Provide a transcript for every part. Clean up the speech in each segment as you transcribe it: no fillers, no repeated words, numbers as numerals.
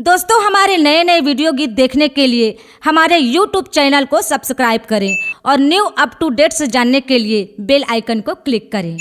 दोस्तों, हमारे नए नए वीडियो गीत देखने के लिए हमारे YouTube चैनल को सब्सक्राइब करें और न्यू अप टू डेट्स जानने के लिए बेल आइकन को क्लिक करें।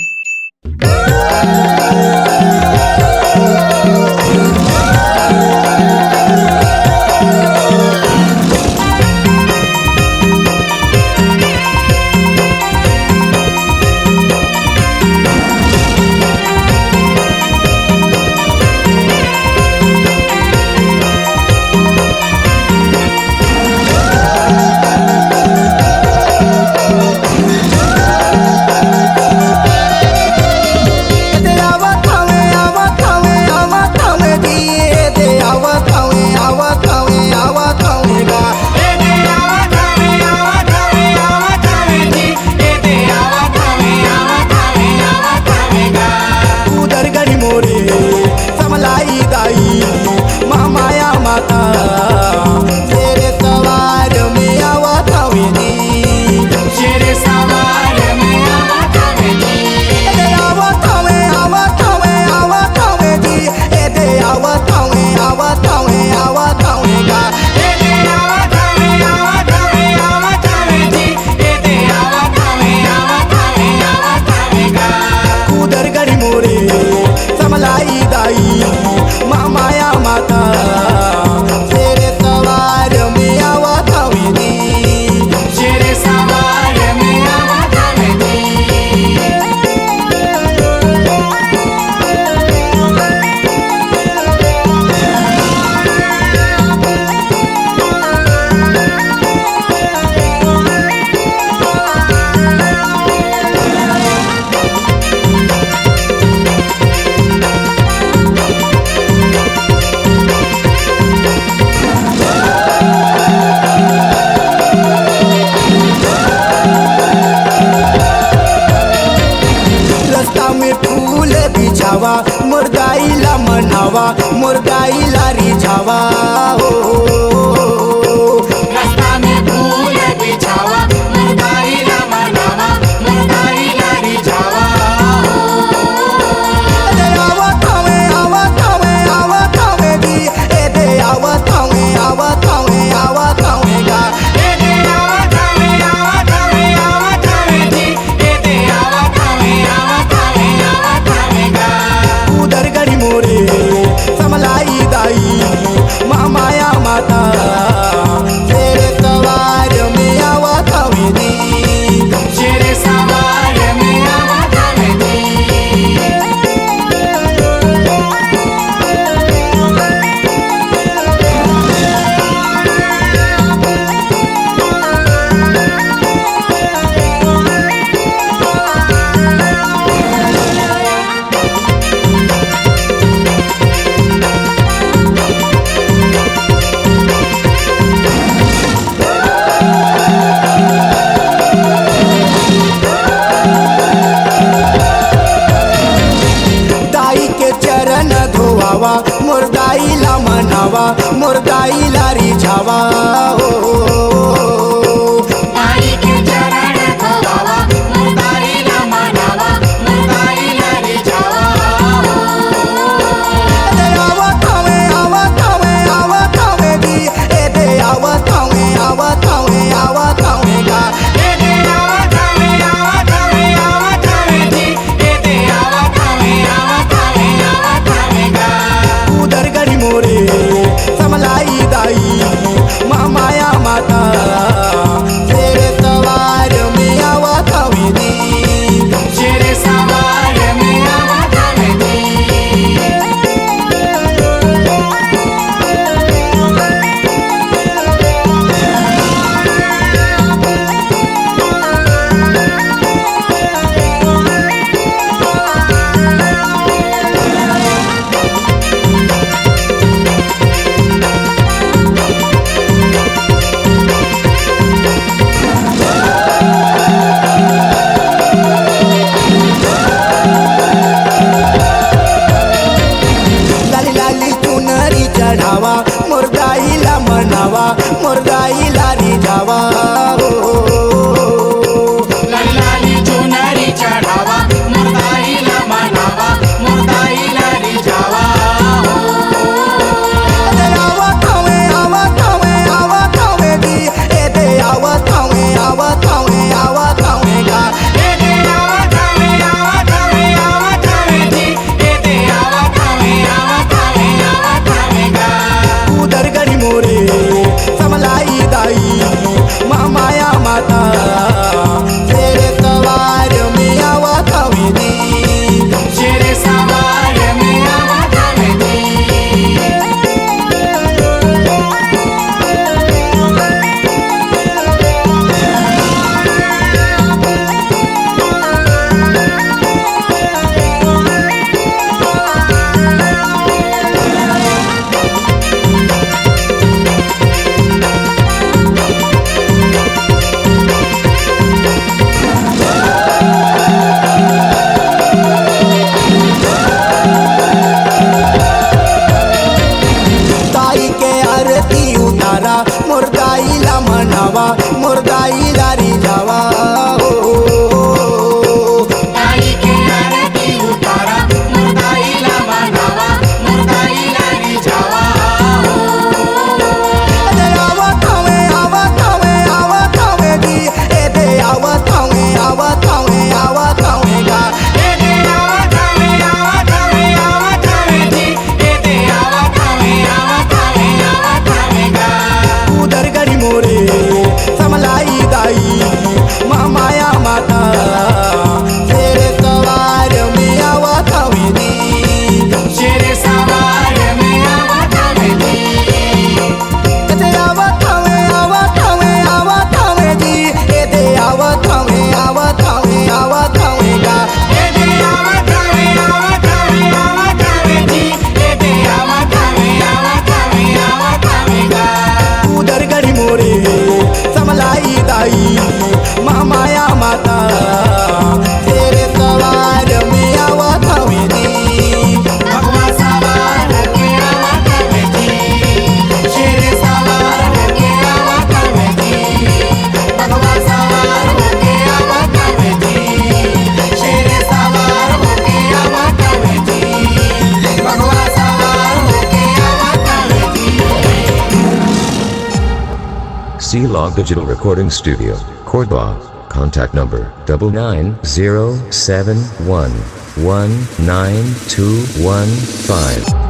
मुर्गाईला मनावा मुर्गाईला रिझावा हो रस्ता में फूल बिछावा मुर्गाईला मनावा मुर्गाईला रिझावा दे आवत हवे दी ए दे आवत हवे गा ए दे आवत हवे जी ए दे आवत हवे गा उधर गड़ी मोरे समलाई दाई माया माता तेरे सवार में आवत हवे दी शेर सवार में आवत हवे दी मुर्गाईला मनावा मुर्गाईला रिझावा हो ताई के चरण धोवावा मुर्गाईला मनावा मुर्गाईला रिझावा दे आवत हवे दी ए दे आवत हवे गा ए दे आवत हवे जी ए दे आवत हवे गा उधर गड़ी मोरे समलाई दाई माया माता तेरे सवार में आवत हवे दी शेर सवार में आवत हवे दी लाली लाली चुनरी चढ़ावा मुर्गाईला मनावा मुर्गाईला रिझावा हो लाली चुनरी चढ़ावा मुर्गाईला मनावा मुर्गाईला रिझावा दे C-Log Digital Recording Studio, Cordoba. Contact number 99071192215.